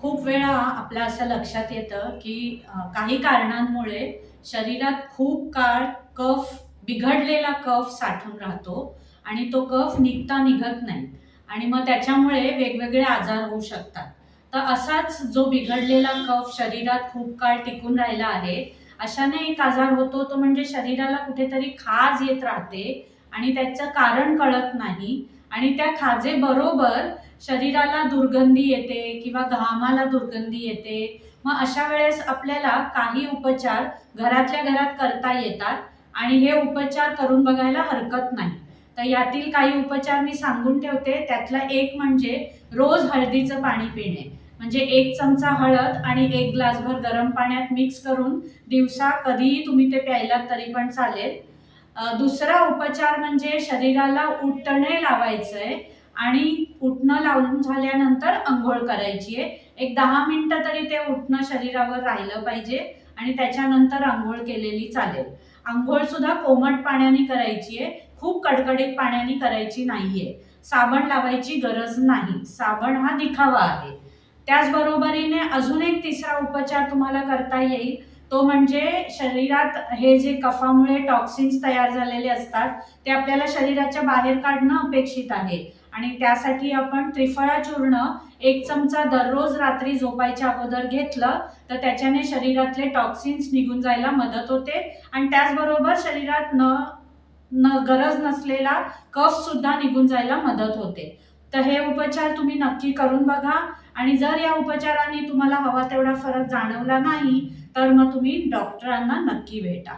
खूप वेळा आपल्या असं लक्षात येतं, की काही कारणांमुळे शरीरात खूप काळ कफ बिघडलेला कफ साठून राहतो आणि तो कफ निघता निघत नाही आणि मग त्याच्यामुळे वेगवेगळे आजार होऊ शकतात. तर असाच जो बिघडलेला कफ शरीरात खूप काळ टिकून राहिला आहे, अशाने एक आजार होतो तो म्हणजे शरीराला कुठेतरी खाज येत राहते आणि त्याचं कारण कळत नाही आणि त्या खाजेबरोबर शरीराला दुर्गंधी येते किंवा घामाला दुर्गंधी येते. मग अशा वेळेस आपल्याला काही उपचार घरातल्या घरात करता येतात आणि हे उपचार करून बघायला हरकत नाही. तर यातील काही उपचार मी सांगून ठेवते. त्यातला एक म्हणजे रोज हळदीचं पाणी पिणे. म्हणजे 1 चमचा हळद आणि 1 ग्लासभर गरम पाण्यात मिक्स करून दिवसा कधीही तुम्ही ते प्यायलात तरी पण चालेल. दुसरा उपचार म्हणजे शरीराला उटणे लावायचंय आणि उटणं लावून झाल्यानंतर अंघोळ करायची आहे. एक 10 मिनिटं तरी ते उटणं शरीरावर राहिलं पाहिजे आणि त्याच्यानंतर अंघोळ केलेली चालेल. अंघोळ सुद्धा कोमट पाण्याने करायची आहे. खूप कडकडीत पाण्याने करायची नाहीये. साबण लावायची गरज नाही. साबण हा दिखावा आहे. त्याचबरोबरीने अजून एक तिसरा उपचार तुम्हाला करता येईल. तो म्हणजे शरीरात हे जे कफामुळे टॉक्सिन्स तयार झालेले असतात, ते आपल्याला शरीराच्या बाहेर काढणं अपेक्षित आहे आणि त्यासाठी आपण त्रिफळा चूर्ण 1 चमचा दररोज रात्री झोपायच्या अगोदर घेतलं, तर त्याच्याने शरीरातले टॉक्सिन्स निघून जायला मदत होते आणि त्याचबरोबर शरीरात गरज नसलेला कफ सुद्धा निघून जायला मदत होते. तर हे उपचार तुम्ही नक्की करून बघा आणि जर या उपचाराने तुम्हाला हवा तेवढा फरक जाणवला नाही, तर मग तुम्ही डॉक्टरांना नक्की भेटा.